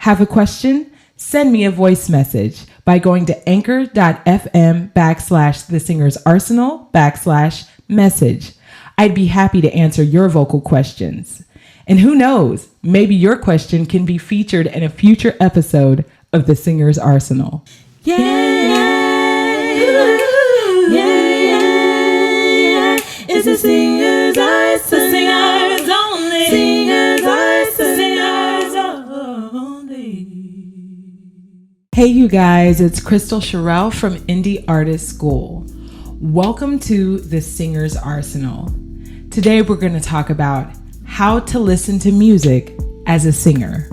Have a question? Send me a voice message by going to anchor.fm/thesingersarsenal/message. I'd be happy to answer your vocal questions. And who knows, maybe your question can be featured in a future episode of The Singer's Arsenal. Yeah, yeah, yeah. It's the Singer's Arsenal. The Singer's only. Singer's Arsenal. Singer's only. Hey you guys, it's Crystal Sherelle from Indie Artist School. Welcome to The Singer's Arsenal. Today we're going to talk about how to listen to music as a singer.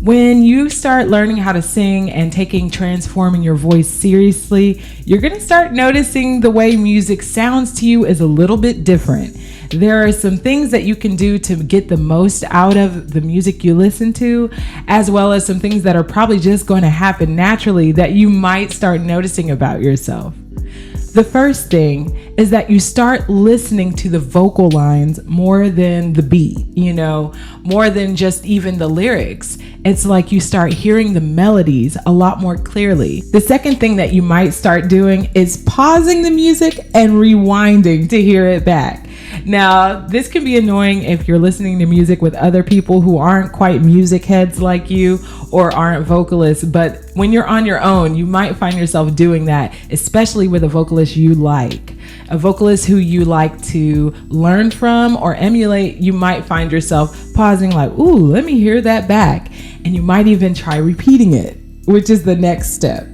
When you start learning how to sing and transforming your voice seriously, you're going to start noticing the way music sounds to you is a little bit different. There are some things that you can do to get the most out of the music you listen to, as well as some things that are probably just going to happen naturally that you might start noticing about yourself. The first thing is that you start listening to the vocal lines more than the beat, more than just even the lyrics. It's like you start hearing the melodies a lot more clearly. The second thing that you might start doing is pausing the music and rewinding to hear it back. Now, this can be annoying if you're listening to music with other people who aren't quite music heads like you or aren't vocalists, but when you're on your own, you might find yourself doing that, especially with a vocalist you like. A vocalist who you like to learn from or emulate, you might find yourself pausing like, ooh, let me hear that back. And you might even try repeating it, which is the next step.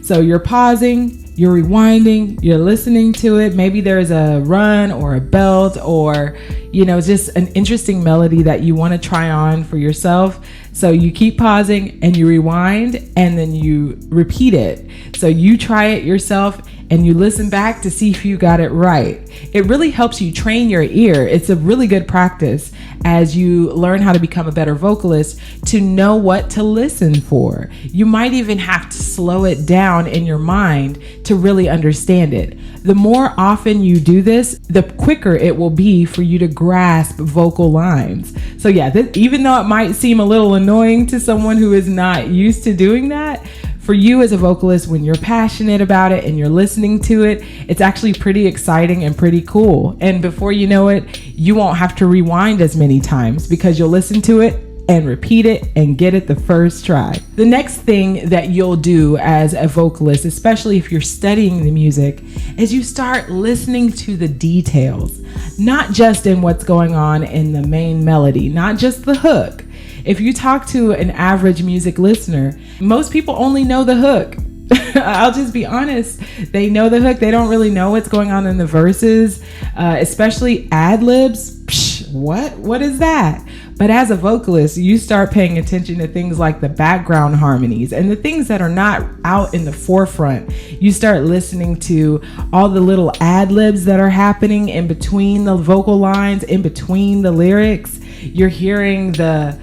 So you're pausing, you're rewinding, you're listening to it. Maybe there's a run or a belt or, just an interesting melody that you want to try on for yourself. So you keep pausing and you rewind and then you repeat it. So you try it yourself and you listen back to see if you got it right. It really helps you train your ear. It's a really good practice as you learn how to become a better vocalist to know what to listen for. You might even have to slow it down in your mind to really understand it. The more often you do this, the quicker it will be for you to grasp vocal lines. So yeah, even though it might seem a little annoying to someone who is not used to doing that, for you as a vocalist, when you're passionate about it and you're listening to it, it's actually pretty exciting and pretty cool. And before you know it, you won't have to rewind as many times because you'll listen to it and repeat it and get it the first try. The next thing that you'll do as a vocalist, especially if you're studying the music, is you start listening to the details, not just in what's going on in the main melody, not just the hook. If you talk to an average music listener, most people only know the hook. I'll just be honest. They know the hook. They don't really know what's going on in the verses, especially ad-libs. What is that? But as a vocalist, you start paying attention to things like the background harmonies and the things that are not out in the forefront. You start listening to all the little ad-libs that are happening in between the vocal lines, in between the lyrics. You're hearing the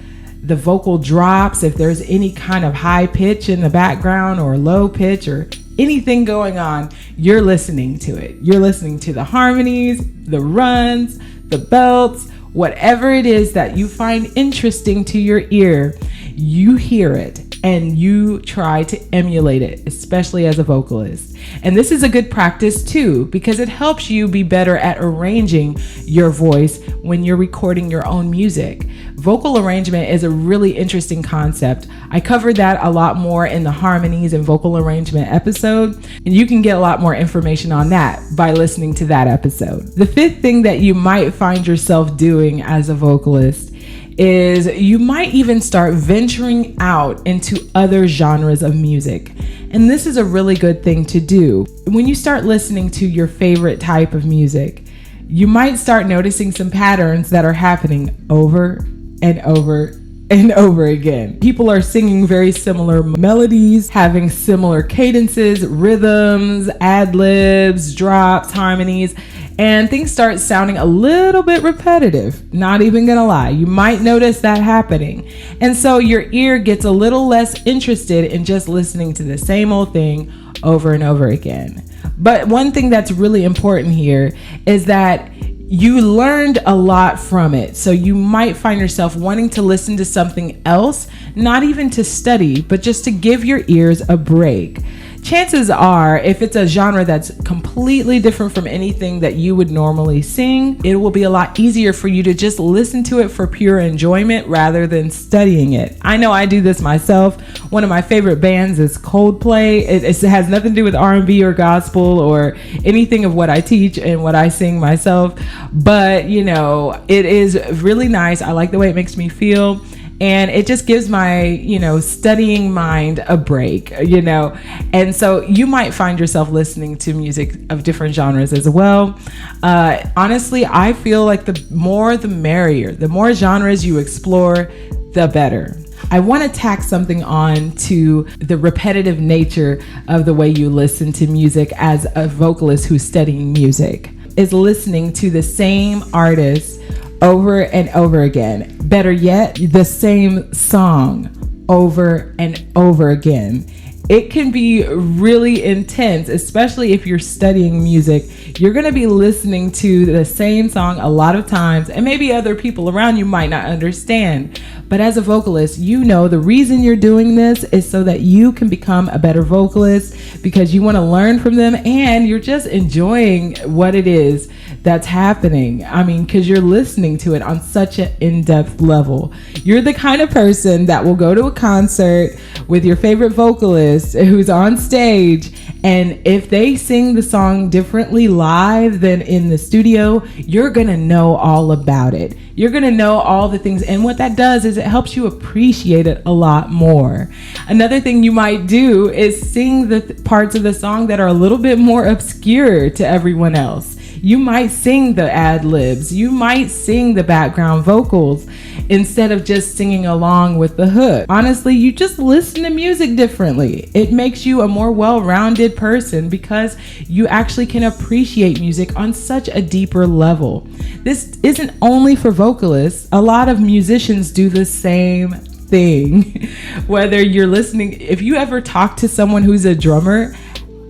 vocal drops, if there's any kind of high pitch in the background or low pitch or anything going on, you're listening to it. You're listening to the harmonies, the runs, the belts, whatever it is that you find interesting to your ear, you hear it and you try to emulate it, especially as a vocalist. And this is a good practice too, because it helps you be better at arranging your voice when you're recording your own music. Vocal arrangement is a really interesting concept. I covered that a lot more in the harmonies and vocal arrangement episode, and you can get a lot more information on that by listening to that episode. The fifth thing that you might find yourself doing as a vocalist is you might even start venturing out into other genres of music. And this is a really good thing to do. When you start listening to your favorite type of music, you might start noticing some patterns that are happening over and over and over again. People are singing very similar melodies, having similar cadences, rhythms, ad-libs, drops, harmonies, and things start sounding a little bit repetitive. Not even gonna lie, you might notice that happening. And so your ear gets a little less interested in just listening to the same old thing over and over again. But one thing that's really important here is that you learned a lot from it. So you might find yourself wanting to listen to something else, not even to study, but just to give your ears a break. Chances are, if it's a genre that's completely different from anything that you would normally sing, it will be a lot easier for you to just listen to it for pure enjoyment rather than studying it. I know I do this myself. One of my favorite bands is Coldplay. It has nothing to do with R&B or gospel or anything of what I teach and what I sing myself. But, it is really nice. I like the way it makes me feel. And it just gives my, studying mind a break, And so you might find yourself listening to music of different genres as well. Honestly, I feel like the more the merrier. The more genres you explore, the better. I want to tack something on to the repetitive nature of the way you listen to music as a vocalist who's studying music, is listening to the same artist over and over again. Better yet, the same song over and over again. It can be really intense, especially if you're studying music. You're going to be listening to the same song a lot of times, and maybe other people around you might not understand. But as a vocalist, the reason you're doing this is so that you can become a better vocalist, because you want to learn from them and you're just enjoying what it is that's happening. Because you're listening to it on such an in-depth level. You're the kind of person that will go to a concert with your favorite vocalist who's on stage, and if they sing the song differently live than in the studio, you're gonna know all about it. You're gonna know all the things, and what that does is it helps you appreciate it a lot more. Another thing you might do is sing the parts of the song that are a little bit more obscure to everyone else. You might sing the ad-libs, you might sing the background vocals instead of just singing along with the hook. Honestly, you just listen to music differently. It makes you a more well-rounded person because you actually can appreciate music on such a deeper level. This isn't only for vocalists. A lot of musicians do the same thing. Whether you're listening, if you ever talk to someone who's a drummer,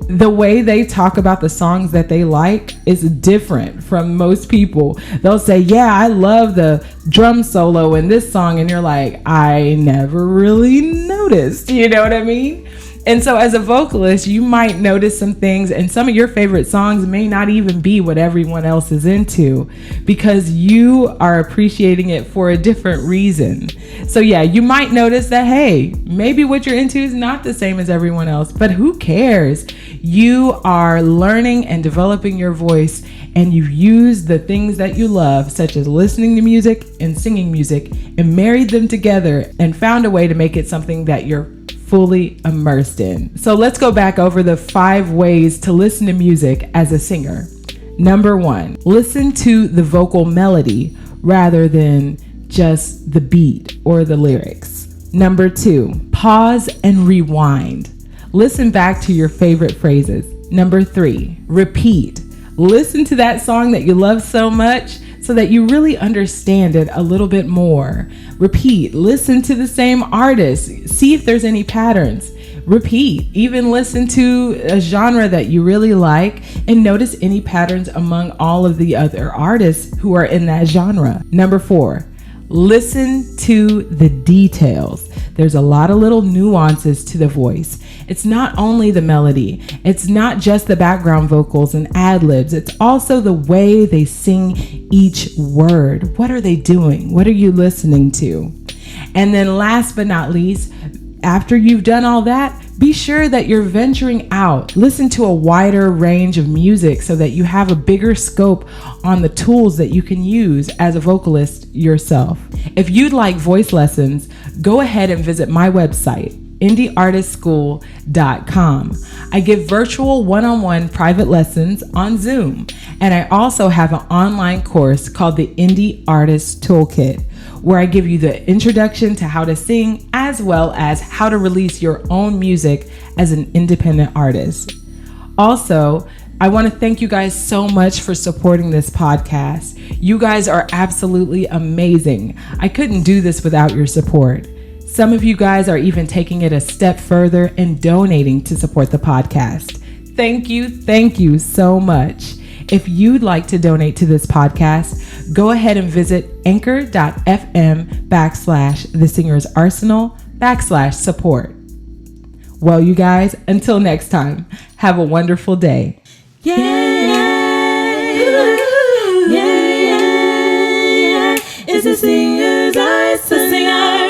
the way they talk about the songs that they like is different from most people. They'll say, yeah, I love the drum solo in this song. And you're like, I never really noticed. You know what I mean? And so as a vocalist, you might notice some things, and some of your favorite songs may not even be what everyone else is into, because you are appreciating it for a different reason. So yeah, you might notice that, hey, maybe what you're into is not the same as everyone else, but who cares? You are learning and developing your voice, and you've used the things that you love, such as listening to music and singing music, and married them together and found a way to make it something that you're fully immersed in. So let's go back over the 5 ways to listen to music as a singer. Number 1, listen to the vocal melody rather than just the beat or the lyrics. Number 2, pause and rewind. Listen back to your favorite phrases. Number 3, repeat. Listen to that song that you love so much so that you really understand it a little bit more. Repeat. Listen to the same artist. See if there's any patterns. Repeat. Even listen to a genre that you really like and notice any patterns among all of the other artists who are in that genre. Number 4, listen to the details. There's a lot of little nuances to the voice. It's not only the melody. It's not just the background vocals and ad-libs. It's also the way they sing each word. What are they doing? What are you listening to? And then last but not least, after you've done all that, be sure that you're venturing out. Listen to a wider range of music so that you have a bigger scope on the tools that you can use as a vocalist yourself. If you'd like voice lessons, go ahead and visit my website, indieartistschool.com. I give virtual one-on-one private lessons on Zoom, and I also have an online course called the Indie Artist Toolkit, where I give you the introduction to how to sing as well as how to release your own music as an independent artist. Also, I want to thank you guys so much for supporting this podcast. You guys are absolutely amazing. I couldn't do this without your support. Some of you guys are even taking it a step further and donating to support the podcast. Thank you so much. If you'd like to donate to this podcast, go ahead and visit anchor.fm/thesingersarsenal/support. Well, you guys, until next time, have a wonderful day. Yeah, yeah, yeah. It's the singer's arsenal.